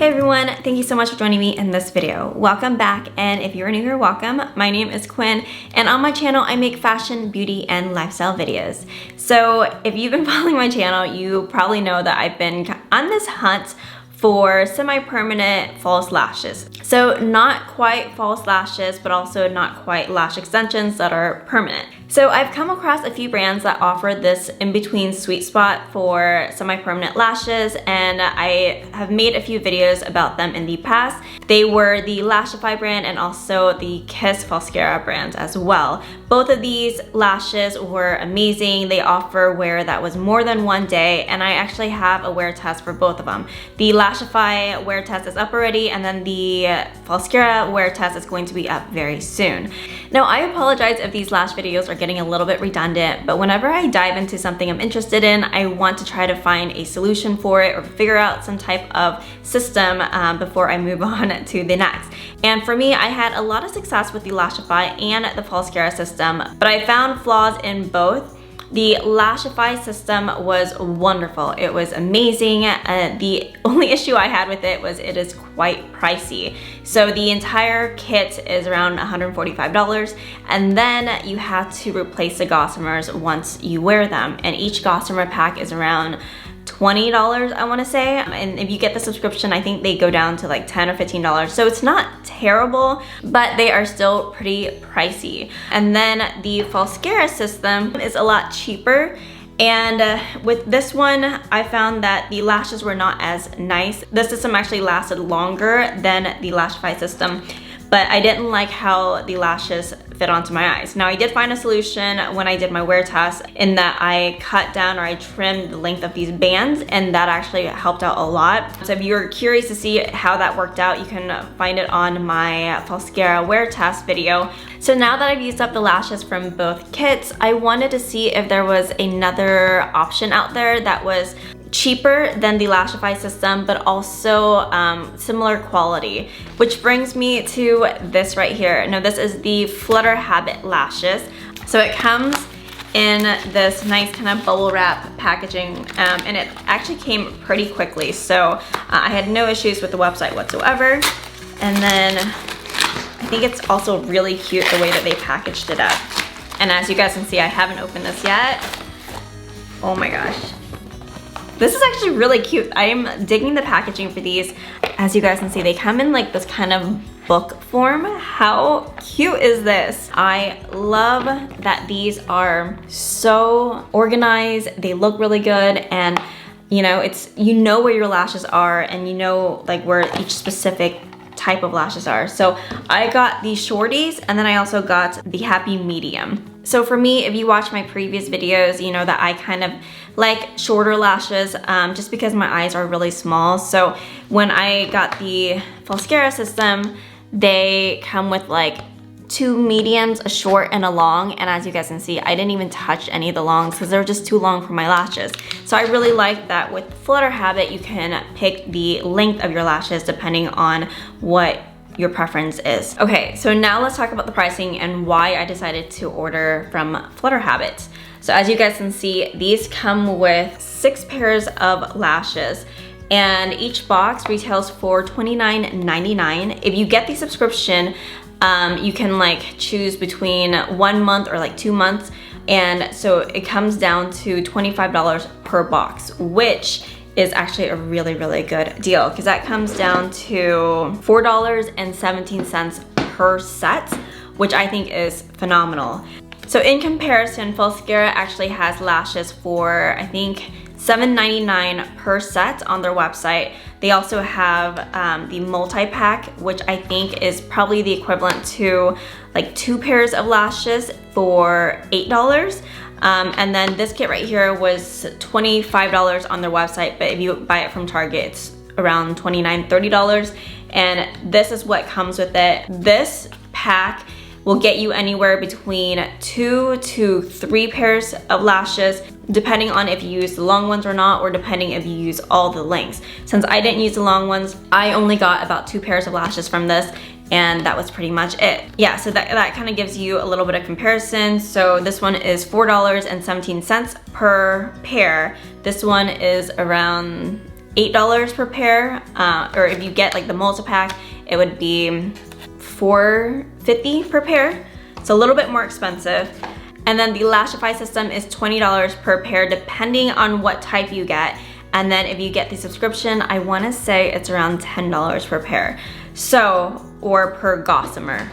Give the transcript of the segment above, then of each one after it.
Hey everyone, thank you so much for joining me in this video. Welcome back, and if you're new here, welcome. My name is Quinn, and on my channel I make fashion, beauty, and lifestyle videos. So if you've been following my channel, you probably know that I've been on this hunt for semi-permanent false lashes. So not quite false lashes, but also not quite lash extensions that are permanent. So I've come across a few brands that offer this in-between sweet spot for semi-permanent lashes, and I have made a few videos about them in the past. They were the Lashify brand and also the Falscara brand as well. Both of these lashes were amazing. They offer wear that was more than one day, and I actually have a wear test for both of them. The Lashify wear test is up already, and then the Falscara wear test is going to be up very soon. Now, I apologize if these lash videos are getting a little bit redundant, but whenever I dive into something I'm interested in, I want to try to find a solution for it or figure out some type of system before I move on to the next. And for me, I had a lot of success with the Lashify and the Falscara system, but I found flaws in both. The Lashify system was wonderful. It was amazing. The only issue I had with it was it is quite pricey. So the entire kit is around $145, and then you have to replace the gossamers once you wear them. And each gossamer pack is around $20, I want to say, and if you get the subscription, I think they go down to like $10 or $15. So it's not terrible, but they are still pretty pricey. And then the Falscara system is a lot cheaper, and with this one, I found that the lashes were not as nice. The system actually lasted longer than the Lashify system, but I didn't like how the lashes fit onto my eyes. Now, I did find a solution when I did my wear test in that I cut down or I trimmed the length of these bands, and that actually helped out a lot. So if you're curious to see how that worked out, you can find it on my Falscara wear test video. So now that I've used up the lashes from both kits, I wanted to see if there was another option out there that was cheaper than the Lashify system, but also similar quality, which brings me to this right here. Now, this is the Flutter Habit lashes. So it comes in this nice kind of bubble wrap packaging, and it actually came pretty quickly. So I had no issues with the website whatsoever. And then I think it's also really cute the way that they packaged it up. And as you guys can see, I haven't opened this yet. Oh my gosh. This is actually really cute. I am digging the packaging for these. As you guys can see, they come in like this kind of book form. How cute is this? I love that these are so organized. They look really good, and you know, where your lashes are, and you know like where each specific type of lashes are. So I got the shorties, and then I also got the happy medium. So for me, if you watch my previous videos, you know that I kind of like shorter lashes just because my eyes are really small. So when I got the Falscara system, they come with like two mediums, a short and a long, and as you guys can see, I didn't even touch any of the longs because they're just too long for my lashes. So I really like that with Flutter Habit, you can pick the length of your lashes depending on what your preference is. Okay, so now let's talk about the pricing and why I decided to order from Flutter Habit. So as you guys can see, these come with 6 pairs of lashes, and each box retails for $29.99. If you get the subscription, you can like choose between 1 month or like 2 months, and so it comes down to $25 per box, which is actually a really, really good deal because that comes down to $4.17 per set, which I think is phenomenal. So in comparison, Falscara actually has lashes for, I think, $7.99 per set on their website. They also have the multi-pack, which I think is probably the equivalent to like 2 pairs of lashes for $8. And then this kit right here was $25 on their website, but if you buy it from Target, it's around $29, $30. And this is what comes with it. This pack will get you anywhere between 2 to 3 pairs of lashes, depending on if you use the long ones or not, or depending if you use all the lengths. Since I didn't use the long ones, I only got about 2 pairs of lashes from this, and that was pretty much it. Yeah, so that kind of gives you a little bit of comparison. So this one is $4.17 per pair. This one is around $8 per pair, or if you get like the multi-pack, it would be $4.50 per pair. So a little bit more expensive. And then the Lashify system is $20 per pair, depending on what type you get. And then if you get the subscription, I wanna say it's around $10 per pair. So, or per gossamer.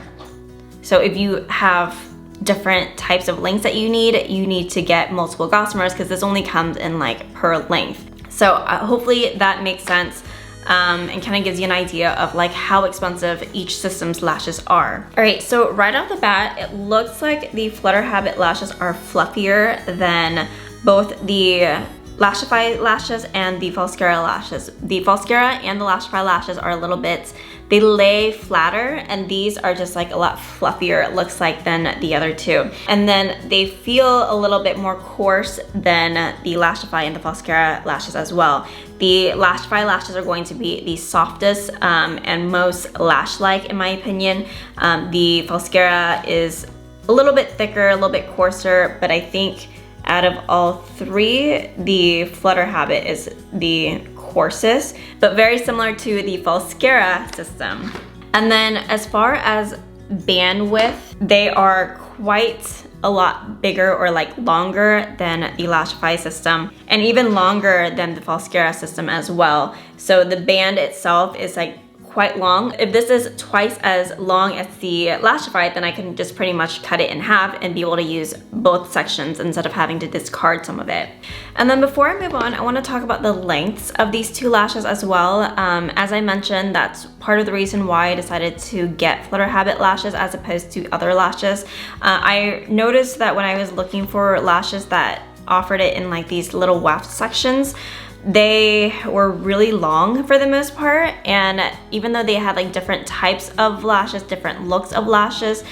So if you have different types of lengths that you need to get multiple gossamers, because this only comes in like per length. So hopefully that makes sense. And kind of gives you an idea of like how expensive each system's lashes are. All right, so right off the bat, it looks like the Flutter Habit lashes are fluffier than both the Lashify lashes and the Falscara lashes. The Falscara and the Lashify lashes are a little bit, they lay flatter, and these are just like a lot fluffier, it looks like, than the other two. And then they feel a little bit more coarse than the Lashify and the Falscara lashes as well. The Lashify lashes are going to be the softest and most lash-like in my opinion. The Falscara is a little bit thicker, a little bit coarser, but I think out of all three, the Flutter Habit is the coarsest, but very similar to the Falscara system. And then as far as bandwidth, they are quite a lot bigger or like longer than the Lashify system, and even longer than the Falscara system as well. So the band itself is like quite long. If this is twice as long as the Lashify, then I can just pretty much cut it in half and be able to use both sections instead of having to discard some of it. And then before I move on, I want to talk about the lengths of these two lashes as well. As I mentioned, that's part of the reason why I decided to get Flutter Habit lashes as opposed to other lashes. I noticed that when I was looking for lashes that offered it in like these little weft sections, they were really long for the most part, and even though they had like different types of lashes, different looks of lashes,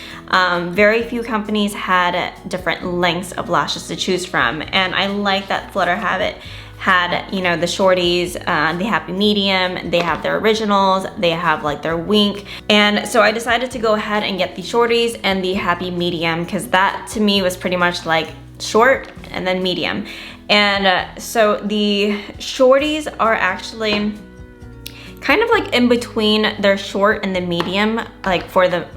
very few companies had different lengths of lashes to choose from. And I like that Flutter Habit had, you know, the shorties, the happy medium, they have their originals, they have like their wink. And so I decided to go ahead and get the shorties and the happy medium, because that to me was pretty much like short and then medium. And so the shorties are actually kind of like in between their short and the medium, like for the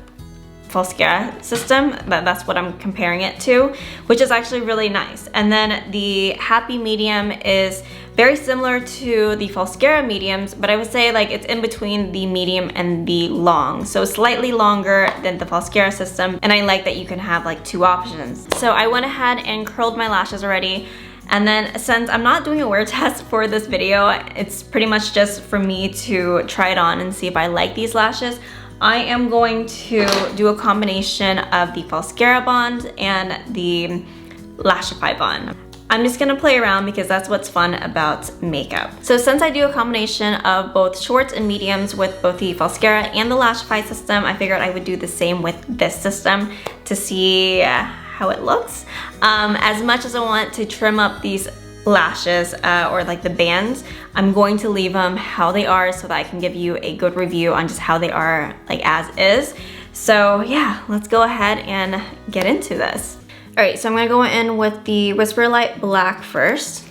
Falscara system. That's what I'm comparing it to, which is actually really nice. And then the happy medium is very similar to the Falscara mediums, but I would say like it's in between the medium and the long. So slightly longer than the Falscara system. And I like that you can have like two options. So I went ahead and curled my lashes already. And then since I'm not doing a wear test for this video, it's pretty much just for me to try it on and see if I like these lashes. I am going to do a combination of the Falscara bond and the Lashify bond. I'm just gonna play around because that's what's fun about makeup. So since I do a combination of both shorts and mediums with both the Falscara and the Lashify system, I figured I would do the same with this system to see how it looks. As much as I want to trim up these lashes or like the bands, I'm going to leave them how they are so that I can give you a good review on just how they are like as is. So yeah, let's go ahead and get into this. All right, so I'm gonna go in with the Whisper Light Black first,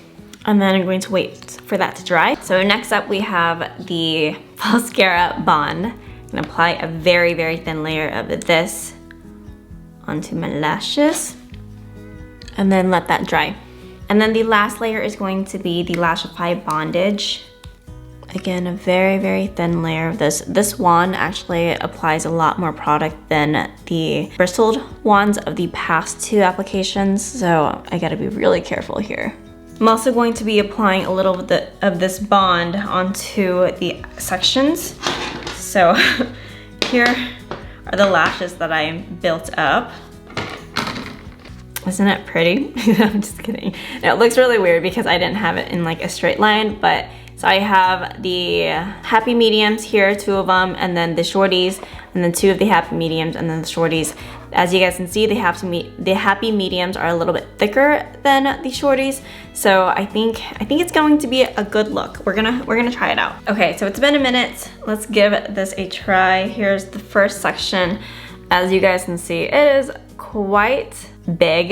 and then I'm going to wait for that to dry. So next up we have the Falscara bond. I'm gonna apply a very, very thin layer of this onto my lashes and then let that dry. And then the last layer is going to be the Lashify bondage. Again, a very, very thin layer of this. This wand actually applies a lot more product than the bristled wands of the past two applications, so I gotta be really careful here. I'm also going to be applying a little bit of this bond onto the sections. So here are the lashes that I built up. Isn't it pretty? I'm just kidding. It looks really weird because I didn't have it in like a straight line, but so I have the happy mediums here, two of them, and then the shorties, and then two of the happy mediums, and then the shorties. As you guys can see, the happy mediums are a little bit thicker than the shorties, so I think it's going to be a good look. We're gonna try it out. Okay, so it's been a minute. Let's give this a try. Here's the first section. As you guys can see, it is quite big.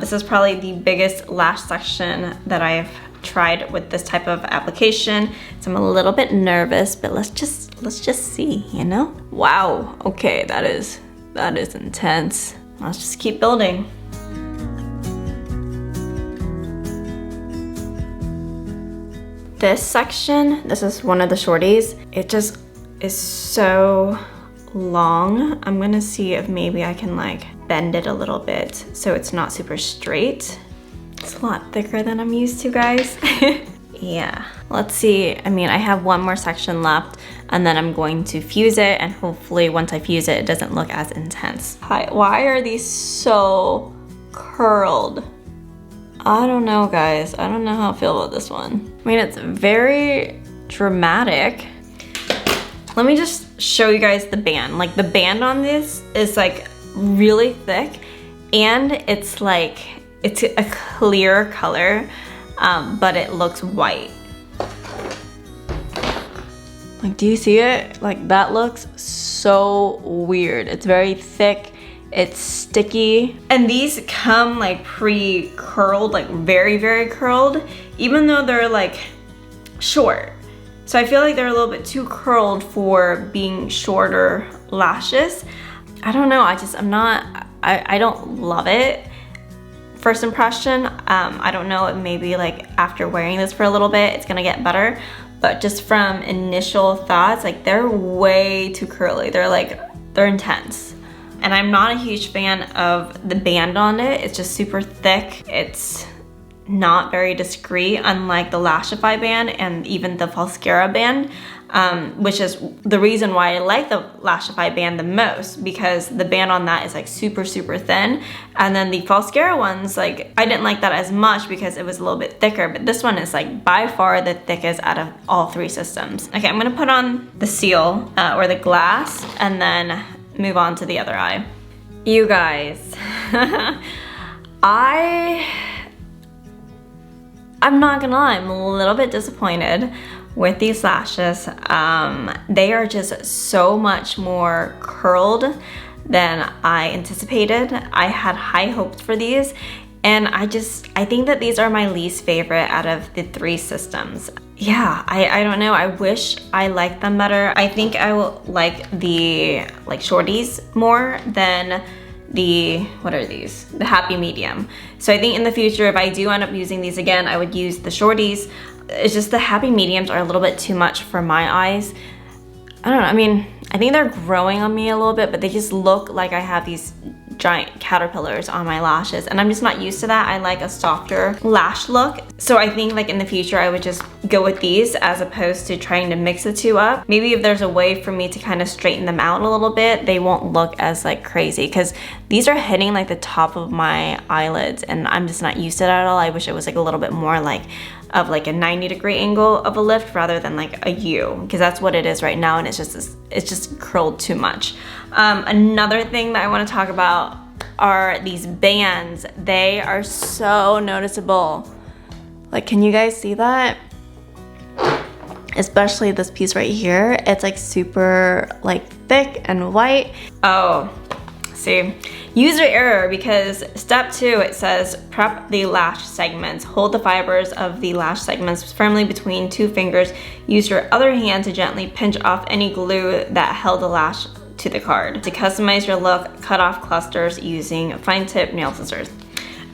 This is probably the biggest lash section that I've tried with this type of application, so I'm a little bit nervous, but let's just see, you know? Wow, okay, that is intense. Let's just keep building. This section, this is one of the shorties. It just is so long. I'm gonna see if maybe I can like bend it a little bit so it's not super straight. It's a lot thicker than I'm used to, guys. Yeah, let's see. I mean, I have one more section left and then I'm going to fuse it, and hopefully once I fuse it, it doesn't look as intense. Hi, why are these so curled? I don't know, guys. I don't know how I feel about this one. I mean, it's very dramatic. Let me just show you guys the band. Like, the band on this is like really thick, and it's like, it's a clear color, but it looks white. Like, do you see it? Like, that looks so weird. It's very thick. It's sticky, and these come like pre-curled, like very, very curled, even though they're like short. So I feel like they're a little bit too curled for being shorter lashes. I don't know, I don't love it. First impression, I don't know, maybe like after wearing this for a little bit, it's gonna get better. But just from initial thoughts, like they're way too curly. They're intense. And I'm not a huge fan of the band on it. It's just super thick. It's not very discreet, unlike the Lashify band and even the Falscara band, which is the reason why I like the Lashify band the most, because the band on that is like super, super thin. And then the Falscara ones, like I didn't like that as much because it was a little bit thicker, but this one is like by far the thickest out of all three systems. Okay, I'm gonna put on the seal or the glass and then move on to the other eye. You guys, I'm not gonna lie, I'm a little bit disappointed with these lashes. They are just so much more curled than I anticipated. I had high hopes for these, and I think that these are my least favorite out of the three systems. Yeah, I don't know, I wish I liked them better. I think I will like the shorties more than the, what are these? The happy medium. So I think in the future, if I do end up using these again, I would use the shorties. It's just the happy mediums are a little bit too much for my eyes. I don't know, I mean, I think they're growing on me a little bit, but they just look like I have these giant caterpillars on my lashes, and I'm just not used to that. I like a softer lash look. So I think like in the future, I would just go with these as opposed to trying to mix the two up. Maybe if there's a way for me to kind of straighten them out a little bit, they won't look as like crazy, because these are hitting like the top of my eyelids, and I'm just not used to that at all. I wish it was like a little bit more like of like a 90-degree angle of a lift rather than like a U, because that's what it is right now, and it's just curled too much. Another thing that I want to talk about are these bands. They are so noticeable. Like, can you guys see that? Especially this piece right here. It's like super like thick and white. Oh, see, user error, because step 2, it says prep the lash segments. Hold the fibers of the lash segments firmly between 2 fingers. Use your other hand to gently pinch off any glue that held the lash to the card. To customize your look, cut off clusters using fine tip nail scissors.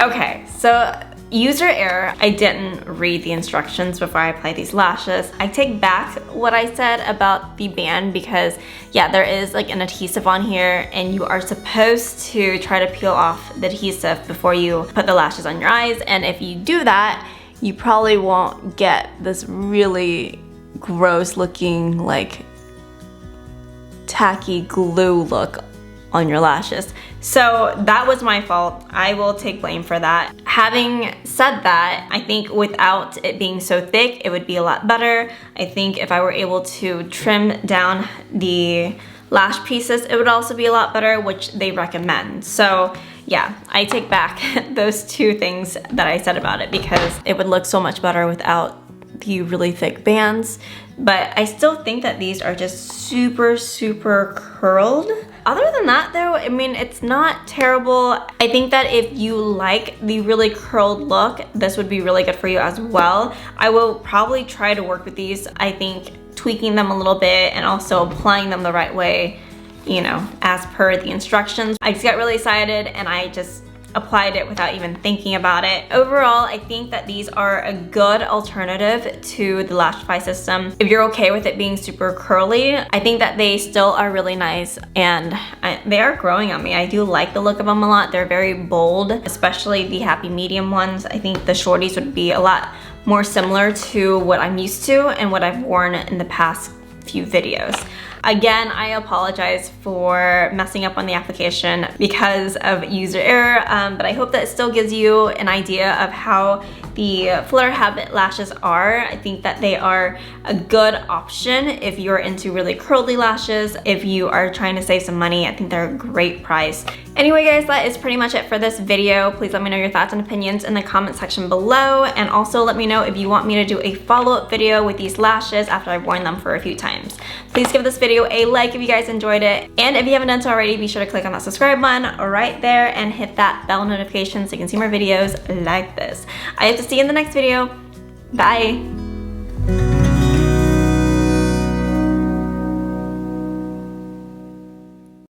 Okay, so user error. I didn't read the instructions before I applied these lashes. I take back what I said about the band, because yeah, there is like an adhesive on here, and you are supposed to try to peel off the adhesive before you put the lashes on your eyes. And if you do that, you probably won't get this really gross looking like tacky glue look on your lashes. So that was my fault. I will take blame for that. Having said that, I think without it being so thick, it would be a lot better. I think if I were able to trim down the lash pieces, it would also be a lot better, which they recommend. So yeah, I take back those 2 things that I said about it, because it would look so much better without the really thick bands. but I still think that these are just super, super curled. Other than that though, I mean, it's not terrible. I think that if you like the really curled look, this would be really good for you as well. I will probably try to work with these. I think tweaking them a little bit and also applying them the right way, you know, as per the instructions. I just got really excited and I just applied it without even thinking about it. Overall, I think that these are a good alternative to the Lashify system. If you're okay with it being super curly, I think that they still are really nice, and they are growing on me. I do like the look of them a lot. They're very bold, especially the happy medium ones. I think the shorties would be a lot more similar to what I'm used to and what I've worn in the past few videos. Again, I apologize for messing up on the application because of user error, but I hope that it still gives you an idea of how the Flutter Habit lashes are. I think that they are a good option if you're into really curly lashes. If you are trying to save some money, I think they're a great price. Anyway guys, that is pretty much it for this video. Please let me know your thoughts and opinions in the comment section below, and also let me know if you want me to do a follow-up video with these lashes after I've worn them for a few times. Please give this video a like if you guys enjoyed it, and if you haven't done so already, be sure to click on that subscribe button right there and hit that bell notification so you can see more videos like this. I hope to see you in the next video. Bye!